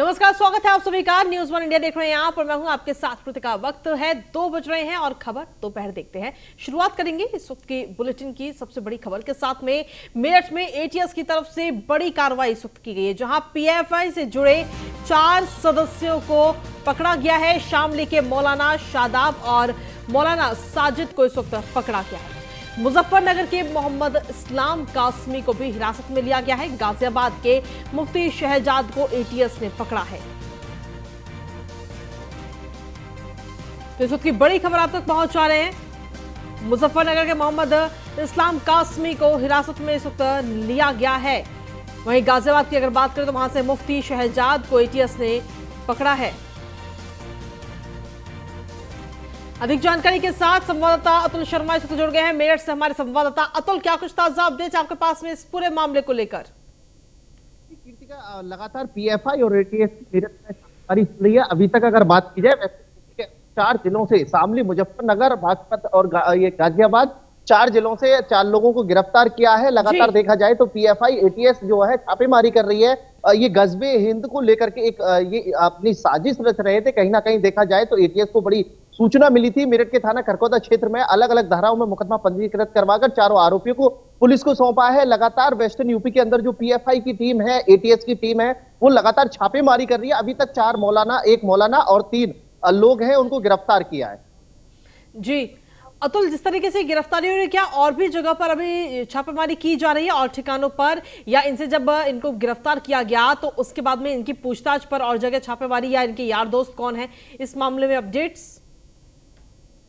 नमस्कार, स्वागत है आप सभी का। न्यूज़ वन इंडिया देख रहे हैं आप और मैं हूं आपके साथ कृतिका। वक्त है 2 बज रहे हैं और खबर दोपहर देखते हैं। शुरुआत करेंगे इस वक्त की बुलेटिन की सबसे बड़ी खबर के साथ में। मेरठ में एटीएस की तरफ से बड़ी कार्रवाई इस वक्त की गई है, जहां पीएफआई से जुड़े 4 सदस्यों को पकड़ा गया है। शामली के मौलाना शादाब और मौलाना साजिद को इस वक्त पकड़ा गया है। मुजफ्फरनगर के मोहम्मद इस्लाम कासमी को भी हिरासत में लिया गया है। गाजियाबाद के मुफ्ती शहजाद को एटीएस ने पकड़ा है। तो इस वक्त की बड़ी खबर आप तक पहुंचा रहे हैं। मुजफ्फरनगर के मोहम्मद इस्लाम कासमी को हिरासत में इस वक्त लिया गया है। वहीं गाजियाबाद की अगर बात करें तो वहां से मुफ्ती शहजाद को एटीएस ने पकड़ा है। अधिक जानकारी के साथ संवाददाता अतुल शर्मा इस वक्त जुड़ गए हैं मेरठ से। हमारे संवाददाता अतुल, क्या कुछ ताजा अपडेट्स आपके पास में इस पूरे मामले को लेकर? लगातार पीएफआई और एटीएस मेरठ में छापेमारी चल रही है। अभी तक अगर बात की जाए, वैसे 4 जिलों से शामली, मुजफ्फरनगर, बागपत और ये गाजियाबाद, 4 जिलों से 4 लोगों को गिरफ्तार किया है। लगातार देखा जाए तो पीएफआई एटीएस जो है छापेमारी कर रही है। ये गजबे हिंद को लेकर के एक ये अपनी साजिश रच रहे थे। कहीं ना कहीं देखा जाए तो एटीएस को बड़ी सूचना मिली थी। मेरठ के थाना खरकोदा क्षेत्र में अलग अलग धाराओं में मुकदमा पंजीकृत करवाकर 4 आरोपियों को पुलिस को सौंपा है। लगातार वेस्टर्न यूपी के अंदर जो पीएफआई की टीम है, एटीएस की टीम है, वो लगातार छापेमारी कर रही है। अभी तक 4 मौलाना, 1 मौलाना और 3 लोग हैं, उनको गिरफ्तार किया है। जी अतुल, जिस तरीके से गिरफ्तारी हो रही है, क्या और भी जगह पर अभी छापेमारी की जा रही है और ठिकानों पर, या इनसे जब इनको गिरफ्तार किया गया तो उसके बाद में इनकी पूछताछ पर और जगह छापेमारी, या इनके यार दोस्त कौन है, इस मामले में अपडेट्स?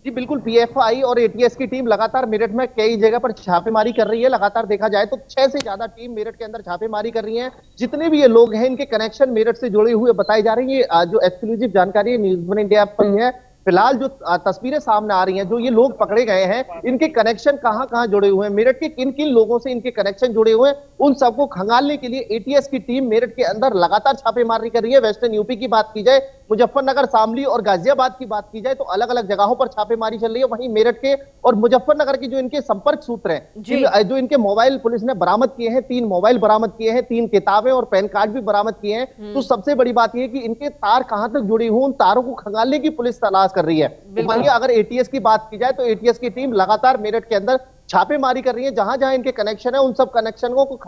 जी बिल्कुल, पीएफआई और एटीएस की टीम लगातार मेरठ में कई जगह पर छापेमारी कर रही है। लगातार देखा जाए तो 6 से ज्यादा टीम मेरठ के अंदर छापेमारी कर रही है। जितने भी ये लोग हैं, इनके कनेक्शन मेरठ से जुड़े हुए बताए जा रहे हैं। ये जो एक्सक्लूसिव जानकारी न्यूज़ वन इंडिया पर है। फिलहाल जो तस्वीरें सामने आ रही हैं, जो ये लोग पकड़े गए हैं, इनके कनेक्शन कहां कहां जुड़े हुए हैं, मेरठ के किन किन लोगों से इनके कनेक्शन जुड़े हुए हैं, उन सबको खंगालने के लिए एटीएस की टीम मेरठ के अंदर लगातार छापेमारी कर रही है। वेस्टर्न यूपी की बात की जाए, मुजफ्फरनगर, शामली और गाजियाबाद की बात की जाए तो अलग अलग जगहों पर छापेमारी चल रही है। वहीं मेरठ के और मुजफ्फरनगर के जो इनके संपर्क सूत्र हैं, जो इनके मोबाइल पुलिस ने बरामद किए हैं, 3 मोबाइल बरामद किए हैं, 3 किताबें और पैन कार्ड भी बरामद किए हैं। तो सबसे बड़ी बात यह कि इनके तार कहां तक जुड़े हुए, उन तारों को खंगालने की पुलिस तलाश कर रही है। वहीं अगर एटीएस की बात की जाए तो एटीएस की टीम लगातार मेरठ के अंदर छापेमारी कर रही है। जहां जहां इनके कनेक्शन है, उन सब कनेक्शनों को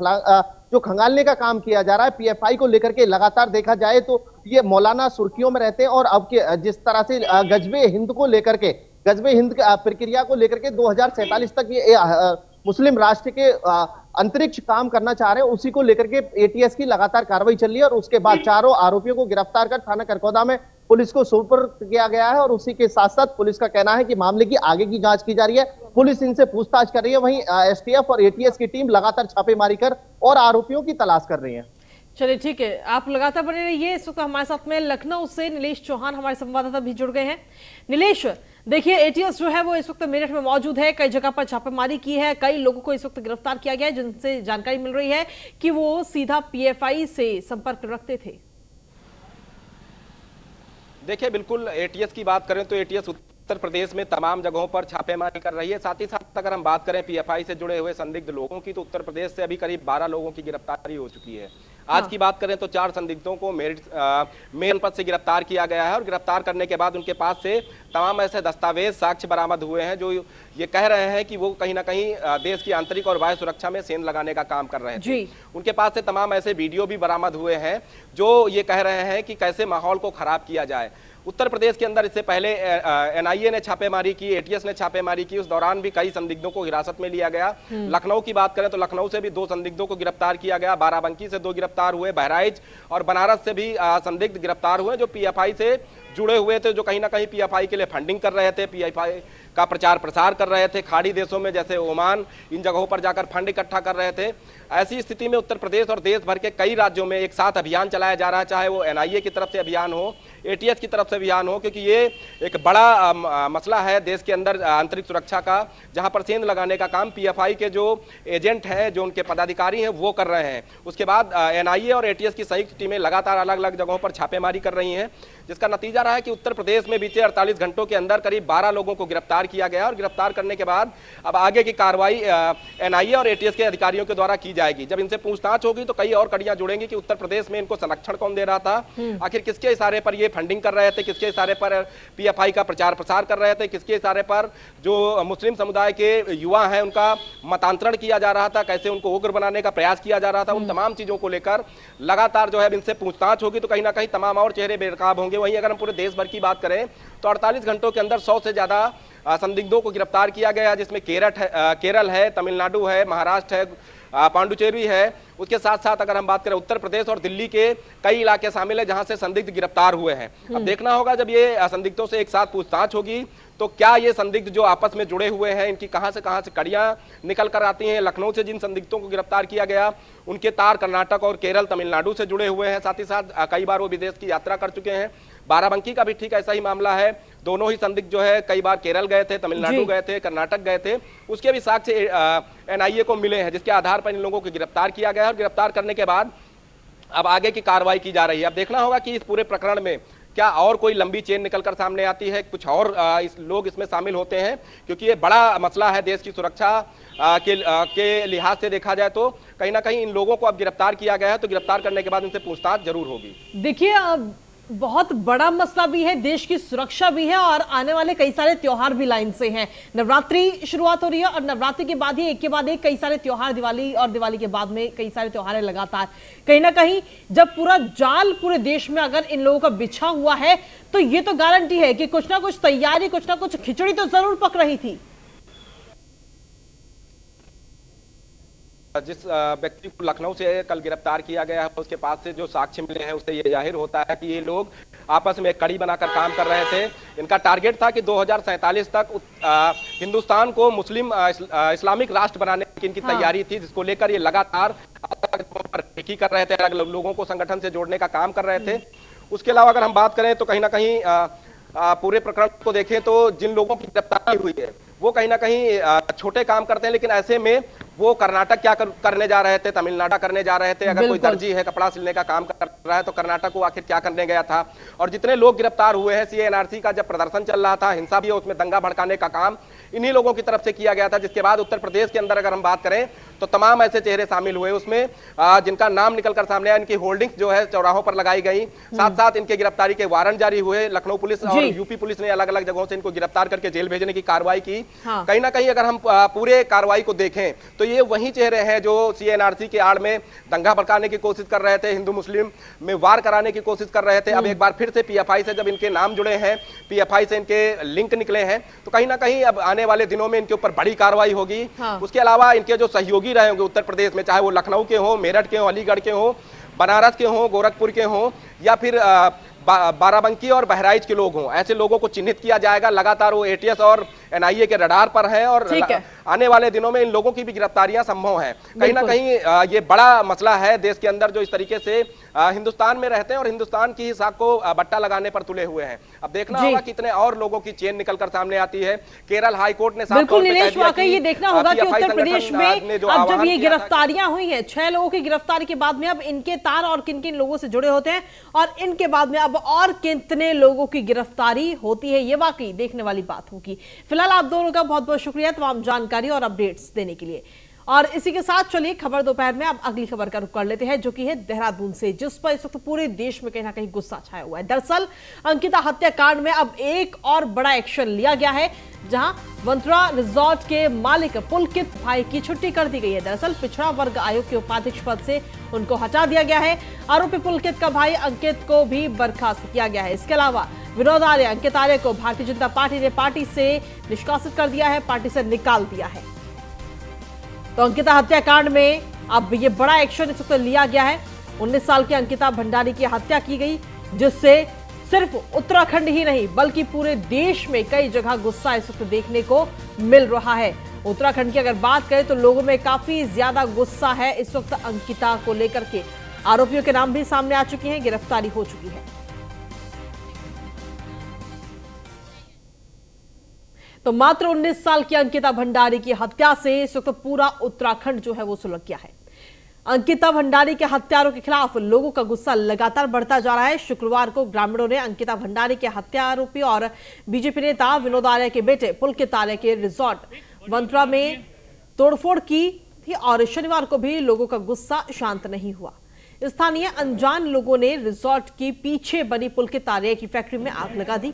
जो खंगालने का काम किया जा रहा है। पीएफआई को लेकर के लगातार देखा जाए तो ये मौलाना सुर्खियों में रहते हैं और अब के जिस तरह से गजबे हिंद को लेकर के, गजबे हिंद प्रक्रिया को लेकर के 2047 तक ये मुस्लिम राष्ट्र के अंतरिक्ष काम करना चाह रहे हैं, उसी को लेकर के एटीएस की लगातार कार्रवाई चल रही है। और उसके बाद 4 आरोपियों को गिरफ्तार कर थाना करकौदा में पुलिस को सुपुर्द किया गया है। और उसी के साथ साथ पुलिस का कहना है कि मामले की आगे की जांच की जा रही है, पुलिस इनसे पूछताछ कर रही है। वहीं एसटीएफ और एटीएस की टीम लगातार छापेमारी कर और आरोपियों की तलाश कर रही है। चलिए ठीक है, आप लगातार बने रहिए। इस वक्त हमारे साथ में लखनऊ से नीलेश चौहान हमारे संवाददाता भी जुड़ गए हैं। नीलेश, देखिए एटीएस जो है वो इस वक्त मेरठ में मौजूद है, कई जगह पर छापेमारी की है, कई लोगों को इस वक्त गिरफ्तार किया गया है, जिनसे जानकारी मिल रही है कि वो सीधा पीएफआई से संपर्क रखते थे। देखिए, बिल्कुल एटीएस की बात करें तो एटीएस उत्तर प्रदेश में तमाम जगहों पर छापेमारी कर रही है। साथ ही साथ अगर हम बात करें पीएफआई से जुड़े हुए संदिग्ध लोगों की, तो उत्तर प्रदेश से अभी करीब 12 लोगों की गिरफ्तारी हो चुकी है। आज की बात करें तो 4 संदिग्धों को मेरठ जनपद से गिरफ्तार किया गया है। और गिरफ्तार करने के बाद उनके पास से तमाम ऐसे दस्तावेज, साक्ष्य बरामद हुए हैं जो ये कह रहे हैं कि वो कहीं ना कहीं देश की आंतरिक और वायु सुरक्षा में सेंध लगाने का काम कर रहे थे। उनके पास से तमाम ऐसे वीडियो भी बरामद हुए हैं जो ये कह रहे हैं कि कैसे माहौल को खराब किया जाए। उत्तर प्रदेश के अंदर इससे पहले एनआईए ने छापेमारी की, एटीएस ने छापेमारी की, उस दौरान भी कई संदिग्धों को हिरासत में लिया गया। लखनऊ की बात करें तो लखनऊ से भी 2 संदिग्धों को गिरफ्तार किया गया, बाराबंकी से 2 गिरफ्तार हुए, बहराइच और बनारस से भी संदिग्ध गिरफ्तार हुए जो पीएफआई से जुड़े हुए थे, जो कहीं ना कहीं पीएफआई के लिए फंडिंग कर रहे थे, पीएफआई का प्रचार प्रसार कर रहे थे, खाड़ी देशों में जैसे ओमान, इन जगहों पर जाकर फंड इकट्ठा कर रहे थे। ऐसी स्थिति में उत्तर प्रदेश और देश भर के कई राज्यों में एक साथ अभियान चलाया जा रहा है, चाहे वो एनआईए की तरफ से अभियान हो, एटीएस की तरफ से अभियान हो, क्योंकि ये एक बड़ा मसला है देश के अंदर आंतरिक सुरक्षा का, जहां पर सेंध लगाने का काम पीएफआई के जो एजेंट हैं, जो उनके पदाधिकारी हैं, वो कर रहे हैं। उसके बाद एनआईए और एटीएस की संयुक्त टीमें लगातार अलग अलग जगहों पर छापेमारी कर रही हैं, जिसका नतीजा रहा है कि उत्तर प्रदेश में बीते 48 घंटों के अंदर करीब 12 लोगों को गिरफ्तार गिरफ्तार किया गया और गिरफ्तार करने के बाद अब आगे की कार्रवाई एनआईए और एटीएस के अधिकारियों के द्वारा की जाएगी। जब इनसे पूछताछ होगी तो कई और कड़ियां जुड़ेंगी कि उत्तर प्रदेश में इनको संरक्षण कौन दे रहा था, आखिर किसके इशारे पर ये फंडिंग कर रहे थे, किसके इशारे पर पीएफआई का प्रचार प्रसार कर रहे थे, किसके इशारे पर जो मुस्लिम समुदाय के युवा हैं उनका मतांतरण किया जा रहा था, कैसे उनको उग्र बनाने का प्रयास किया जा रहा था। उन तमाम चीजों को लेकर लगातार जो है इनसे पूछताछ होगी तो कहीं ना कहीं तमाम और चेहरे बेनकाब होंगे। वहीं अगर हम पूरे देश भर की बात करें तो 48 घंटों के अंदर 100 से ज्यादा संदिग्धों को गिरफ्तार किया गया, जिसमें केरल है, तमिलनाडु है, महाराष्ट्र है, पांडुचेरी है। उसके साथ साथ अगर हम बात करें उत्तर प्रदेश और दिल्ली के कई इलाके शामिल है जहां से संदिग्ध गिरफ्तार हुए हैं। अब देखना होगा जब ये संदिग्धों से एक साथ पूछताछ होगी तो क्या ये संदिग्ध जो आपस में जुड़े हुए हैं इनकी कहां से कड़ियां निकल कर आती हैं। लखनऊ से जिन संदिग्धों को गिरफ्तार किया गया उनके तार कर्नाटक और केरल तमिलनाडु से जुड़े हुए हैं, साथ ही साथ कई बार वो विदेश की यात्रा कर चुके हैं। बाराबंकी का भी ठीक ऐसा ही मामला है, दोनों ही संदिग्ध जो है कई बार केरल गए थे, तमिलनाडु गए थे, कर्नाटक गए थे, उसके भी साक्ष्य एनआईए को मिले हैं, जिसके आधार पर इन लोगों को गिरफ्तार किया गया और गिरफ्तार करने के बाद अब आगे की कार्रवाई की जा रही है। अब देखना होगा कि इस पूरे प्रकरण में क्या और कोई लंबी चेन निकलकर सामने आती है, कुछ और लोग इसमें शामिल होते हैं, क्योंकि ये बड़ा मसला है देश की सुरक्षा के लिहाज से देखा जाए तो कहीं ना कहीं इन लोगों को अब गिरफ्तार किया गया है तो गिरफ्तार करने के बाद इनसे पूछताछ जरूर होगी। देखिए बहुत बड़ा मसला भी है, देश की सुरक्षा भी है और आने वाले कई सारे त्योहार भी लाइन से हैं। नवरात्रि शुरुआत हो रही है और नवरात्रि के बाद ही एक के बाद एक कई सारे त्योहार, दिवाली और दिवाली के बाद में कई सारे त्योहार लगातार। कहीं ना कहीं जब पूरा जाल पूरे देश में अगर इन लोगों का बिछा हुआ है तो ये तो गारंटी है कि कुछ ना कुछ तैयारी, कुछ ना कुछ खिचड़ी तो जरूर पक रही थी। जिस व्यक्ति को लखनऊ से कल गिरफ्तार किया गया है उसके पास से जो साक्ष्य मिले हैं उससे ये जाहिर होता है कि ये लोग आपस में कड़ी बनाकर काम कर रहे थे। इनका टारगेट था कि 2047 तक हिंदुस्तान को मुस्लिम इस्लामिक राष्ट्र बनाने की इनकी तैयारी थी, जिसको लेकर ये लगातार कर रहे थे, अलग लोगों को संगठन से जोड़ने का काम कर रहे थे। उसके अलावा अगर हम बात करें तो कहीं ना कहीं पूरे प्रकरण को देखें तो जिन लोगों की गिरफ्तारी हुई है वो कहीं ना कहीं छोटे काम करते हैं, लेकिन ऐसे में वो कर्नाटक क्या करने जा रहे थे, तमिलनाडु करने जा रहे थे। अगर कोई दर्जी है, कपड़ा सिलने का काम कर रहा है तो कर्नाटक को आखिर क्या करने गया था। और जितने लोग गिरफ्तार हुए हैं, सीएनआरसी का जब प्रदर्शन चल रहा था, हिंसा भी है उसमें, दंगा भड़काने का काम इन्हीं लोगों की तरफ से किया गया था। जिसके बाद उत्तर प्रदेश के अंदर अगर हम बात करें तो तमाम ऐसे चेहरे शामिल हुए उसमें जिनका नाम निकलकर सामने आया। इनकी होल्डिंग्स जो है चौराहों पर लगाई गई, साथ साथ इनके गिरफ्तारी के वारंट जारी हुए। लखनऊ पुलिस और यूपी पुलिस ने अलग अलग जगहों से इनको गिरफ्तार करके जेल भेजने की कार्रवाई की। कहीं ना कहीं अगर हम पूरे कार्रवाई को देखें तो ये वही चेहरे हैं जो सीएनआरसी के आड़ में दंगा भड़काने की कोशिश कर रहे थे, हिंदू मुस्लिम में वार कराने की कोशिश कर रहे थे। अब एक बार फिर से पीएफआई से जब इनके नाम जुड़े हैं, पीएफआई से इनके लिंक निकले हैं, तो कहीं ना कहीं अब आने वाले दिनों में इनके ऊपर बड़ी कार्रवाई होगी। उसके अलावा इनके जो सहयोगी रहे होंगे उत्तर प्रदेश में, चाहे वो लखनऊ के हो, मेरठ के हो, अलीगढ़ के हो, बनारस के हो, गोरखपुर के हो या फिर बाराबंकी और बहराइच के लोग हों, ऐसे लोगों को चिन्हित किया जाएगा। लगातार वो एटीएस और एनआईए के रडार पर हैं और आने वाले दिनों में इन लोगों की भी गिरफ्तारियां संभव हैं। कहीं ना कहीं ये बड़ा मसला है देश के अंदर, जो इस तरीके से हिंदुस्तान में रहते हैं और हिंदुस्तान की साख को बट्टा लगाने पर तुले हुए हैं। अब देखना होगा कितने और लोगों की चेन निकलकर सामने आती है। केरल हाईकोर्ट ने बिल्कुल नीलेश, वाकई ये देखना होगा कि उत्तर प्रदेश में अब जब ये गिरफ्तारियां हुई हैं, 6 लोगों की गिरफ्तारी के बाद में अब इनके तार और किन किन लोगों से जुड़े होते हैं और इनके बाद में अब और कितने लोगों की गिरफ्तारी होती है, ये वाकई देखने वाली बात होगी। फिलहाल आप दोनों का बहुत बहुत शुक्रिया तमाम जानकारी और अपडेट्स देने के लिए। और इसी के साथ चलिए खबर दोपहर में अब अगली खबर का रुख कर लेते हैं, जो कि है देहरादून से, जिस पर इस वक्त पूरे देश में कहीं ना कहीं गुस्सा छाया हुआ है। दरअसल अंकिता हत्याकांड में अब एक और बड़ा एक्शन लिया गया है, जहां वंतरा रिजॉर्ट के मालिक पुलकित भाई की छुट्टी कर दी गई है। दरअसल पिछड़ा वर्ग आयोग के उपाध्यक्ष पद से उनको हटा दिया गया है। आरोपी पुलकित का भाई अंकित को भी बर्खास्त किया गया है। इसके अलावा विनोद आर्य, अंकित आर्य को भारतीय जनता पार्टी ने पार्टी से निष्कासित कर दिया है, पार्टी से निकाल दिया है। तो अंकिता हत्याकांड में अब ये बड़ा एक्शन इस वक्त लिया गया है। 19 साल की अंकिता भंडारी की हत्या की गई, जिससे सिर्फ उत्तराखंड ही नहीं बल्कि पूरे देश में कई जगह गुस्सा इस वक्त देखने को मिल रहा है। उत्तराखंड की अगर बात करें तो लोगों में काफी ज्यादा गुस्सा है इस वक्त अंकिता को लेकर के। आरोपियों के नाम भी सामने आ चुके हैं, गिरफ्तारी हो चुकी है। तो मात्र 19 साल की अंकिता भंडारी की हत्या से इस वक्त पूरा उत्तराखंड जो है वो सुलग गया है। अंकिता भंडारी के हत्यारों के खिलाफ लोगों का गुस्सा लगातार बढ़ता जा रहा है। शुक्रवार को ग्रामीणों ने अंकिता भंडारी के हत्या आरोपी और बीजेपी नेता विनोद आर्य के बेटे पुलकित आर्य के रिजॉर्ट वंत्रा में तोड़फोड़ की थी और शनिवार को भी लोगों का गुस्सा शांत नहीं हुआ। स्थानीय अनजान लोगों ने रिजॉर्ट के पीछे बनी पुलकित आर्य की फैक्ट्री में आग लगा दी।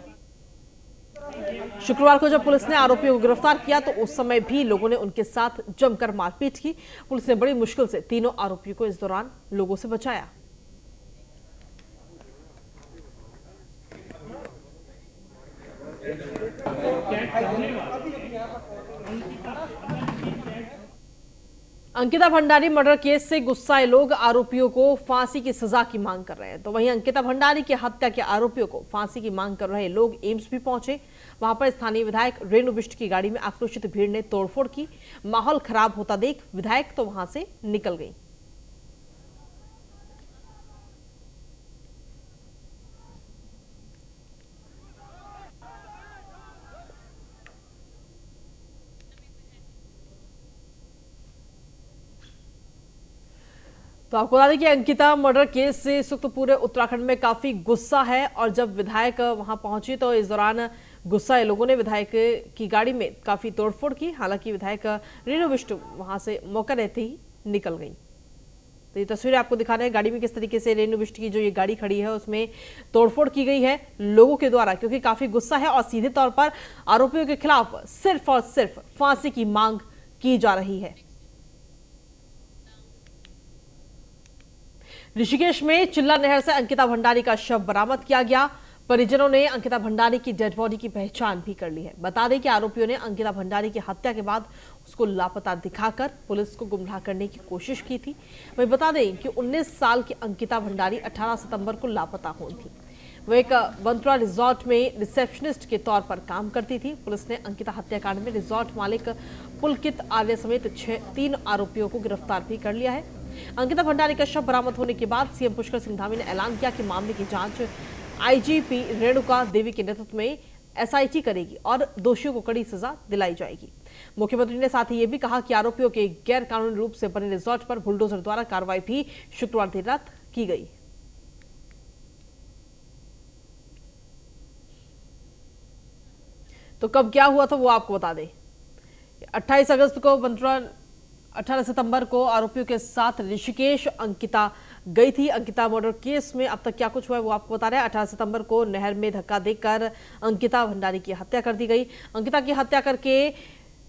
शुक्रवार को जब पुलिस ने आरोपियों को गिरफ्तार किया तो उस समय भी लोगों ने उनके साथ जमकर मारपीट की। पुलिस ने बड़ी मुश्किल से तीनों आरोपियों को इस दौरान लोगों से बचाया। अंकिता भंडारी मर्डर केस से गुस्साए लोग आरोपियों को फांसी की सजा की मांग कर रहे हैं, तो वहीं अंकिता भंडारी की हत्या के आरोपियों को फांसी की मांग कर रहे लोग एम्स भी पहुंचे। वहां पर स्थानीय विधायक रेणु बिष्ट की गाड़ी में आक्रोशित भीड़ ने तोड़फोड़ की। माहौल खराब होता देख विधायक तो वहां से निकल गई। तो आपको बता दें कि अंकिता मर्डर केस से इस वक्त पूरे उत्तराखंड में काफी गुस्सा है और जब विधायक वहां पहुंची तो इस दौरान गुस्साए लोगों ने विधायक की गाड़ी में काफी तोड़फोड़ की। हालांकि विधायक रेणु बिष्ट वहां से मौका रहते ही निकल गई। तो ये तस्वीरें आपको दिखा रहे हैं गाड़ी में किस तरीके से रेणु बिष्ट की जो ये गाड़ी खड़ी है उसमें तोड़फोड़ की गई है लोगों के द्वारा, क्योंकि काफी गुस्सा है और सीधे तौर पर आरोपियों के खिलाफ सिर्फ और सिर्फ फांसी की मांग की जा रही है। ऋषिकेश में चिल्ला नहर से अंकिता भंडारी का शव बरामद किया गया। परिजनों ने अंकिता भंडारी की डेड बॉडी की पहचान भी कर ली है। बता दें कि आरोपियों ने अंकिता भंडारी की हत्या के बाद उसको लापता दिखाकर पुलिस को गुमराह करने की कोशिश की थी। वहीं बता दें कि 19 साल की अंकिता भंडारी 18 सितंबर को लापता हुई थी। वो एक वंत्रा रिजॉर्ट में रिसेप्शनिस्ट के तौर पर काम करती थी। पुलिस ने अंकिता हत्याकांड में रिजॉर्ट मालिक पुलकित आर्य समेत 3 आरोपियों को गिरफ्तार भी कर लिया है। अंकिता भंडारी का शव बरामद होने के बाद सीएम पुष्कर सिंह धामी ने ऐलान किया कि मामले की जांच आईजीपी रेणुका देवी के नेतृत्व में एसआईटी करेगी और दोषियों को कड़ी सजा दिलाई जाएगी। मुख्यमंत्री ने साथ ही यह भी कहा कि आरोपियों के गैर कानूनी रूप से बने रिजॉर्ट पर बुलडोजर द्वारा कार्रवाई भी शुक्रवार देर रात की गई। तो कब क्या हुआ था वो आपको बता दें। 28 अगस्त को 18 सितंबर को आरोपियों के साथ ऋषिकेश अंकिता गई थी। अंकिता मर्डर केस में अब तक क्या कुछ हुआ है वो आपको बता रहे हैं। 18 सितंबर को नहर में धक्का देकर अंकिता भंडारी की हत्या कर दी गई। अंकिता की हत्या करके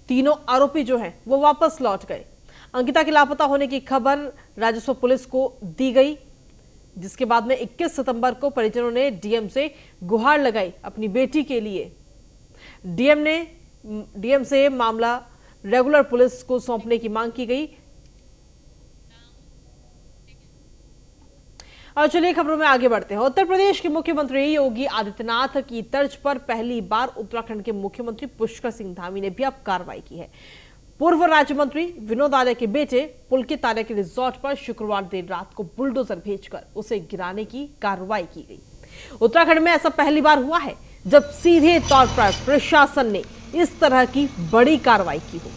तीनों आरोपी जो हैं वो वापस लौट गए। अंकिता के लापता होने की खबर राजस्व पुलिस को दी गई, जिसके बाद में 21 सितंबर को परिजनों ने डीएम से गुहार लगाई अपनी बेटी के लिए। डीएम से मामला रेगुलर पुलिस को सौंपने की मांग की गई। और चलिए खबरों में आगे बढ़ते हैं। उत्तर प्रदेश के मुख्यमंत्री योगी आदित्यनाथ की तर्ज पर पहली बार उत्तराखंड के मुख्यमंत्री पुष्कर सिंह धामी ने भी अब कार्रवाई की है। पूर्व राज्य मंत्री विनोद आर्य के बेटे पुलकित आर्य के रिजॉर्ट पर शुक्रवार देर रात को बुलडोजर भेजकर उसे गिराने की कार्रवाई की गई। उत्तराखंड में ऐसा पहली बार हुआ है जब सीधे तौर पर प्रशासन ने इस तरह की बड़ी कार्रवाई की हो।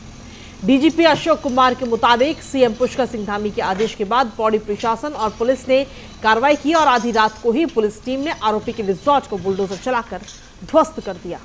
डीजीपी अशोक कुमार के मुताबिक सीएम पुष्कर सिंह धामी के आदेश के बाद पौड़ी प्रशासन और पुलिस ने कार्रवाई की और आधी रात को ही पुलिस टीम ने आरोपी के रिजॉर्ट को बुलडोजर चलाकर ध्वस्त कर दिया।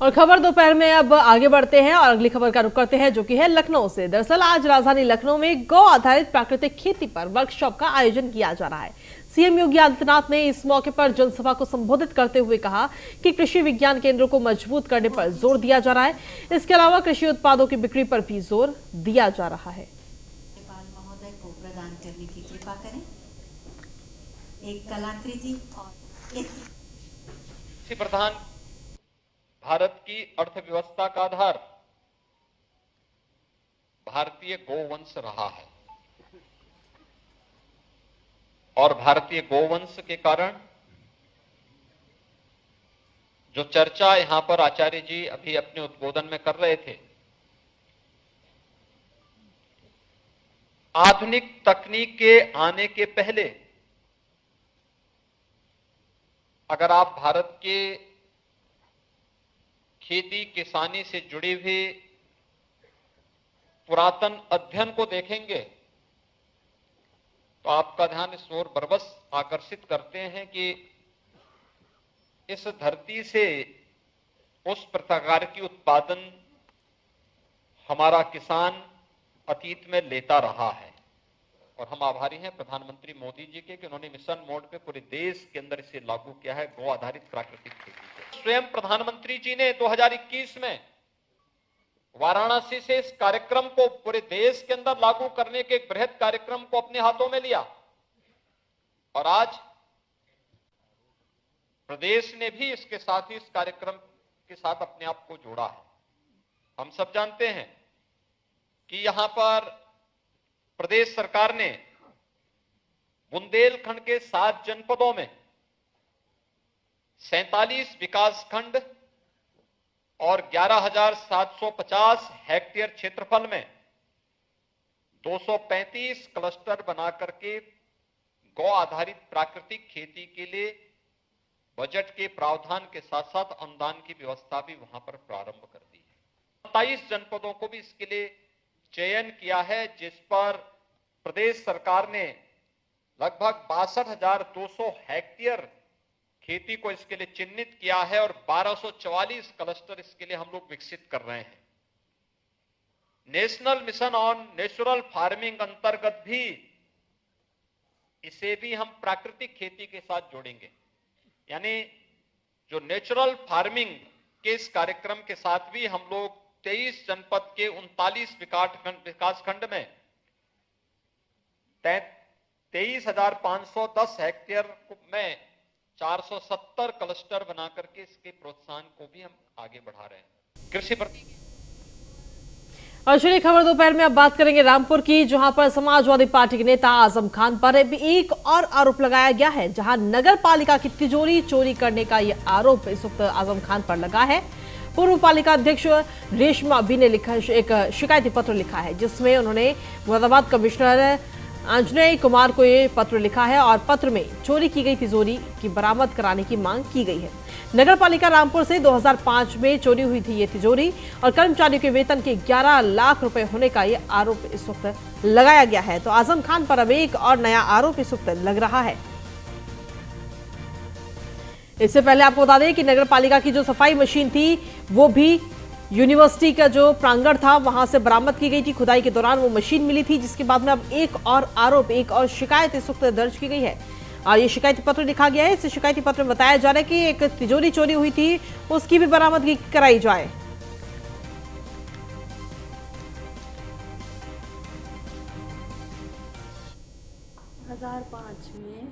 और खबर दोपहर में अब आगे बढ़ते हैं और अगली खबर का रुख करते हैं जो कि है लखनऊ से। दरअसल आज राजधानी लखनऊ में गौ आधारित प्राकृतिक खेती पर वर्कशॉप का आयोजन किया जा रहा है। सीएम योगी आदित्यनाथ ने इस मौके पर जनसभा को संबोधित करते हुए कहा कि कृषि विज्ञान केंद्रों को मजबूत करने पर जोर दिया जा रहा है। इसके अलावा कृषि उत्पादों की बिक्री पर भी जोर दिया जा रहा है। महोदय को प्रदान करने की कृपा करें। एक कलाकृति और कृषि प्रधान भारत की अर्थव्यवस्था का आधार भारतीय गोवंश रहा है और भारतीय गोवंश के कारण जो चर्चा यहां पर आचार्य जी अभी अपने उद्बोधन में कर रहे थे, आधुनिक तकनीक के आने के पहले अगर आप भारत के खेती किसानी से जुड़े हुए पुरातन अध्ययन को देखेंगे तो आपका ध्यान इस ओर बरबस आकर्षित करते हैं कि इस धरती से उस प्रकार की उत्पादन हमारा किसान अतीत में लेता रहा है और हम आभारी हैं प्रधानमंत्री मोदी जी के कि उन्होंने मिशन मोड पे पूरे देश के अंदर इसे लागू किया है, गौ आधारित प्राकृतिक खेती। स्वयं प्रधानमंत्री जी ने 2021 में वाराणसी से इस कार्यक्रम को पूरे देश के अंदर लागू करने के एक बृहद कार्यक्रम को अपने हाथों में लिया और आज प्रदेश ने भी इसके साथ ही इस कार्यक्रम के साथ अपने आप को जोड़ा है। हम सब जानते हैं कि यहां पर प्रदेश सरकार ने बुंदेलखंड के 7 जनपदों में 47 विकासखंड और 11,750 हेक्टेयर क्षेत्रफल में 235 क्लस्टर बना करके गौ आधारित प्राकृतिक खेती के लिए बजट के प्रावधान के साथ साथ अनुदान की व्यवस्था भी वहां पर प्रारंभ कर दी है। 27 जनपदों को भी इसके लिए चयन किया है, जिस पर प्रदेश सरकार ने लगभग 62,200 हेक्टेयर खेती को इसके लिए चिन्हित किया है और 1244 क्लस्टर इसके लिए हम लोग विकसित कर रहे हैं। National mission on natural farming अंतर्गत भी इसे भी हम प्राकृतिक खेती के साथ जोड़ेंगे, यानी जो नेचुरल फार्मिंग के इस कार्यक्रम के साथ भी हम लोग 23 जनपद के 39 विकासखंड में 23,510 हेक्टेयर में 470 क्लस्टर बना करके इसके प्रोत्साहन को भी हम आगे बढ़ा रहे हैं। कृषि प्रति और चलिए खबर दोपहर में अब बात करेंगे रामपुर की, जहां पर समाजवादी पार्टी के नेता आजम खान पर एक और आरोप लगाया गया है। जहां नगर पालिका की तिजोरी चोरी करने का यह आरोप इस वक्त आजम खान पर लगा है। पूर्व पालिका अध्यक्ष रेशमा बी ने लिखा एक शिकायती पत्र लिखा है, जिसमें उन्होंने मुरादाबाद कमिश्नर अंजनेय कुमार को ये पत्र लिखा है और पत्र में चोरी की गई तिजोरी की बरामद कराने की मांग की गई है। नगर पालिका रामपुर से 2005 में चोरी हुई थी ये तिजोरी और कर्मचारियों के वेतन के 11 लाख रुपए होने का ये आरोप इस वक्त लगाया गया है। तो आजम खान पर अब एक और नया आरोप इस वक्त लग रहा है। इससे पहले आपको बता दें कि नगर पालिका की जो सफाई मशीन थी वो भी यूनिवर्सिटी का जो प्रांगण था वहां से बरामद की गई थी। खुदाई के दौरान वो मशीन मिली थी, जिसके बाद में अब एक और आरोप, एक और शिकायत इस वक्त दर्ज की गई है और ये शिकायती पत्र लिखा गया है। इस शिकायती पत्र में बताया जा रहा है कि एक तिजोरी चोरी हुई थी, उसकी भी बरामदगी कराई जाए। में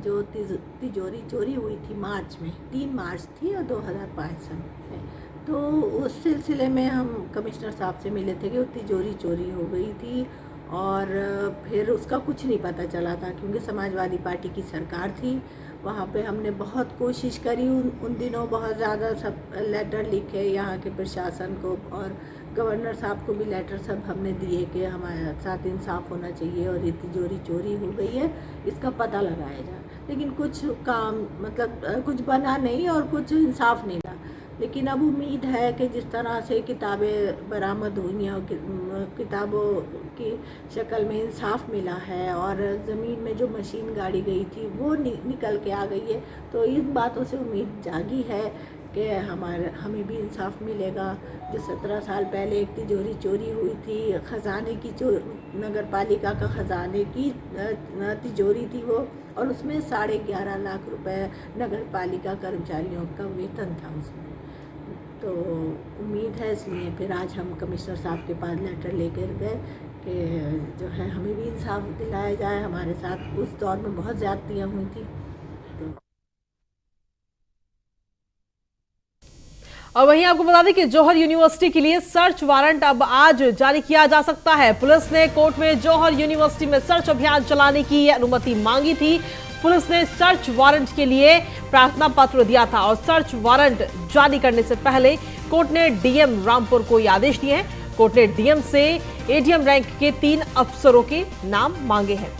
जो तिजोरी चोरी हुई थी मार्च में, 3 मार्च थी और 2005 सन में, तो उस सिलसिले में हम कमिश्नर साहब से मिले थे कि वो तिजोरी चोरी हो गई थी और फिर उसका कुछ नहीं पता चला था, क्योंकि समाजवादी पार्टी की सरकार थी। वहाँ पे हमने बहुत कोशिश करी, उन दिनों बहुत ज़्यादा सब लेटर लिखे यहाँ के प्रशासन को और गवर्नर साहब को भी लेटर सब हमने दिए कि हमारे साथ इंसाफ होना चाहिए और ये तिजोरी चोरी हो गई है, इसका पता लगाया जाए। लेकिन कुछ काम मतलब कुछ बना नहीं और कुछ इंसाफ नहीं था। लेकिन अब उम्मीद है कि जिस तरह से किताबें बरामद हुई हैं और किताबों की शक्ल में इंसाफ मिला है और ज़मीन में जो मशीन गाड़ी गई थी वो निकल के आ गई है, तो इन बातों से उम्मीद जागी है कि हमें भी इंसाफ मिलेगा। जो 17 साल पहले एक तिजोरी चोरी हुई थी, ख़जाने की नगर पालिका का ख़जाने की तिजोरी थी वो, और उसमें 11.5 लाख रुपए नगर पालिका कर्मचारियों का वेतन था उसमें। तो उम्मीद है, इसलिए फिर आज हम कमिश्नर साहब के पास लेटर लेकर गए कि जो है हमें भी इंसाफ दिलाया जाए। हमारे साथ उस दौर में बहुत ज़्यादतियाँ हुई थी। और वहीं आपको बता दें कि जौहर यूनिवर्सिटी के लिए सर्च वारंट अब आज जारी किया जा सकता है। पुलिस ने कोर्ट में जौहर यूनिवर्सिटी में सर्च अभियान चलाने की अनुमति मांगी थी। पुलिस ने सर्च वारंट के लिए प्रार्थना पत्र दिया था और सर्च वारंट जारी करने से पहले कोर्ट ने डीएम रामपुर को ये आदेश दिए हैं। कोर्ट ने डीएम से एडीएम रैंक के 3 अफसरों के नाम मांगे हैं।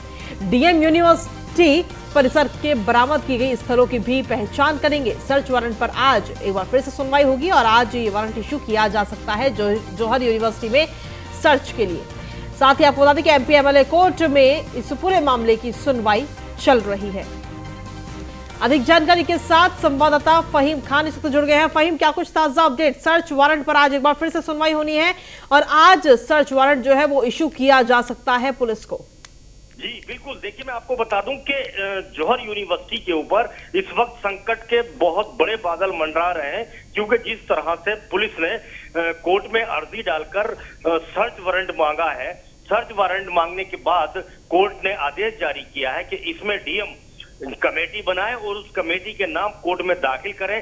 डीएम यूनिवर्सिटी परिसर के बरामद की गई स्थलों की भी पहचान करेंगे। सर्च वारंट पर आज एक बार फिर से सुनवाई होगी और आज ये वारंट इशू किया जा सकता है जौहर यूनिवर्सिटी में सर्च के लिए। साथ ही आपको बता दें कि एमपी एमएलए कोर्ट में इस पूरे मामले की सुनवाई चल रही है। अधिक जानकारी के साथ संवाददाता फहीम खान इस वक्त जुड़ गए हैं। फहीम, क्या कुछ ताजा अपडेट? सर्च वारंट पर आज एक बार फिर से सुनवाई होनी है और आज सर्च वारंट जो है वो इशू किया जा सकता है पुलिस को। जी बिल्कुल, देखिए मैं आपको बता दूं कि जौहर यूनिवर्सिटी के ऊपर इस वक्त संकट के बहुत बड़े बादल मंडरा रहे हैं, क्योंकि जिस तरह से पुलिस ने कोर्ट में अर्जी डालकर सर्च वारंट मांगा है। सर्च वारंट मांगने के बाद कोर्ट ने आदेश जारी किया है कि इसमें डीएम कमेटी बनाए और उस कमेटी के नाम कोर्ट में दाखिल करें।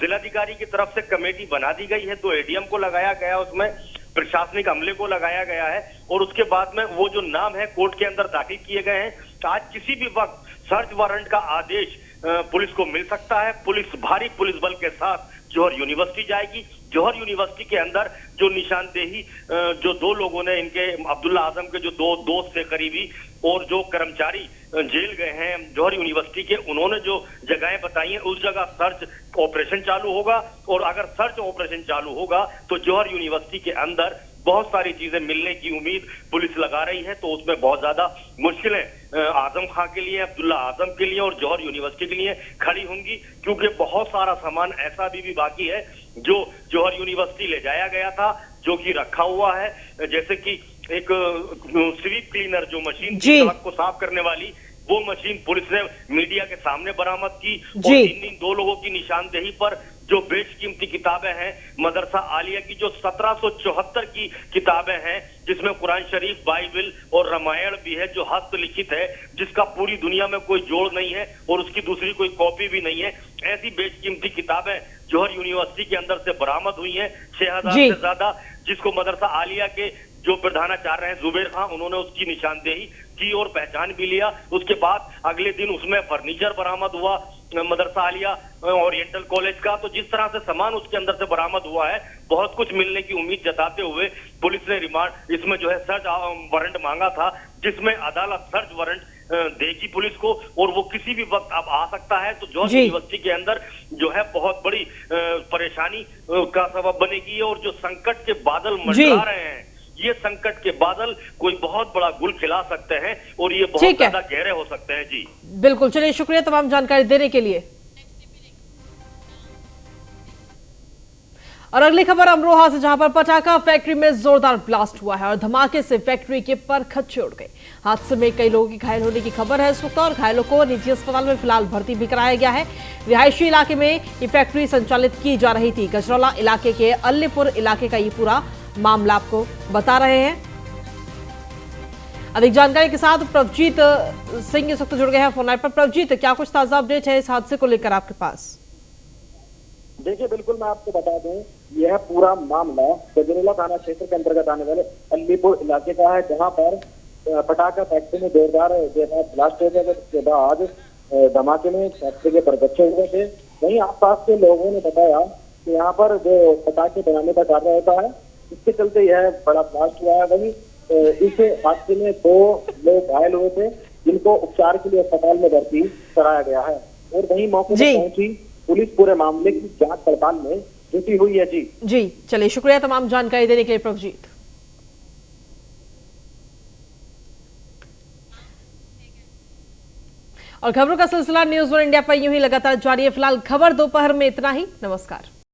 जिलाधिकारी की तरफ से कमेटी बना दी गई है, तो एडीएम को लगाया गया, उसमें प्रशासनिक अमले को लगाया गया है और उसके बाद में वो जो नाम है कोर्ट के अंदर दाखिल किए गए हैं। तो आज किसी भी वक्त सर्च वारंट का आदेश पुलिस को मिल सकता है। पुलिस भारी पुलिस बल के साथ जौहर यूनिवर्सिटी जाएगी। जौहर यूनिवर्सिटी के अंदर जो निशानदेही जो 2 लोगों ने, इनके अब्दुल्ला आजम के जो 2 दोस्त थे करीबी और जो कर्मचारी जेल गए हैं जौहर यूनिवर्सिटी के, उन्होंने जो जगहें बताई हैं उस जगह सर्च ऑपरेशन चालू होगा। और अगर सर्च ऑपरेशन चालू होगा तो जौहर यूनिवर्सिटी के अंदर बहुत सारी चीजें मिलने की उम्मीद पुलिस लगा रही है। तो उसमें बहुत ज्यादा मुश्किलें आजम खां के लिए, अब्दुल्ला आजम के लिए और जौहर यूनिवर्सिटी के लिए खड़ी होंगी, क्योंकि बहुत सारा सामान ऐसा भी बाकी है जो जौहर यूनिवर्सिटी ले जाया गया था, जो कि रखा हुआ है। जैसे कि एक स्वीप क्लीनर जो मशीन थी सड़क को साफ करने वाली, वो मशीन पुलिस ने मीडिया के सामने बरामद की। और इन 2 लोगों की निशानदेही पर जो बेशकीमती किताबें हैं मदरसा आलिया की, जो 1774 की किताबें हैं, जिसमें कुरान शरीफ, बाइबल और रामायण भी है, जो हस्तलिखित है, जिसका पूरी दुनिया में कोई जोड़ नहीं है और उसकी दूसरी कोई कॉपी भी नहीं है। ऐसी बेशकीमती किताबें जौहर यूनिवर्सिटी के अंदर से बरामद हुई हैं, 6000 से ज्यादा, जिसको मदरसा आलिया के जो प्रधानाचार्य हैं जुबेर खान, उन्होंने उसकी निशानदेही की और पहचान भी लिया। उसके बाद अगले दिन उसमें फर्नीचर बरामद हुआ मदरसा आलिया ओरिएंटल कॉलेज का। तो जिस तरह से सामान उसके अंदर से बरामद हुआ है, बहुत कुछ मिलने की उम्मीद जताते हुए पुलिस ने रिमांड इसमें जो है सर्च वारंट मांगा था, जिसमें अदालत सर्च वारंट देगी पुलिस को और वो किसी भी वक्त अब आ सकता है। तो जौहर यूनिवर्सिटी के अंदर जो है बहुत बड़ी परेशानी का सबब बनेगी और जो संकट के बादल मंडरा रहे हैं, ये संकट के बादल कोई बहुत बड़ा गुल खिला सकते हैं और ये बहुत ज्यादा गहरे हो सकते हैं। जी बिल्कुल, चलिए शुक्रिया तमाम जानकारी देने के लिए। और अगली खबर अमरोहा से, जहां पर पटाखा फैक्ट्री में जोरदार ब्लास्ट हुआ है और धमाके से फैक्ट्री के परखच्चे उड़ गए। हादसे में कई लोगों की घायल होने की खबर है इस वक्त और घायलों को निजी अस्पताल में फिलहाल भर्ती भी कराया गया है। रिहायशी इलाके में ये फैक्ट्री संचालित की जा रही थी। गजरौला इलाके के अल्लीपुर इलाके का ये पूरा मामला आपको बता रहे हैं। अधिक जानकारी के साथ प्रभजीत सिंह इस वक्त जुड़ गए हैं फोन लाइन पर। प्रभजीत, क्या कुछ ताजा अपडेट है इस हादसे को लेकर आपके पास? देखिए बिल्कुल, मैं आपको बता दूं, यह पूरा मामला गजरौला थाना क्षेत्र के अंतर्गत आने वाले अल्लीपुर इलाके का है, जहां पर पटाखा फैक्ट्री में जोरदार ब्लास्ट हो गया। जिसके बाद धमाके में फैक्ट्री के परखच्चे हुए थे। वहीं आसपास के लोगों ने बताया कि यहाँ पर जो पटाखे बनाने का कार्य होता है, इसके चलते यह बड़ा ब्लास्ट हुआ है। वहीं इस हादसे में 2 लोग घायल हुए थे, जिनको उपचार के लिए अस्पताल में भर्ती कराया गया है। और वहीं मौके पर पहुंची पुलिस पूरे मामले की जांच पड़ताल में जुटी हुई है। जी चलिए शुक्रिया तमाम जानकारी देने के लिए प्रभजीत। और खबरों का सिलसिला न्यूज़ 1 इंडिया पर यूं ही लगातार जारी है। फिलहाल खबर दोपहर में इतना ही। नमस्कार।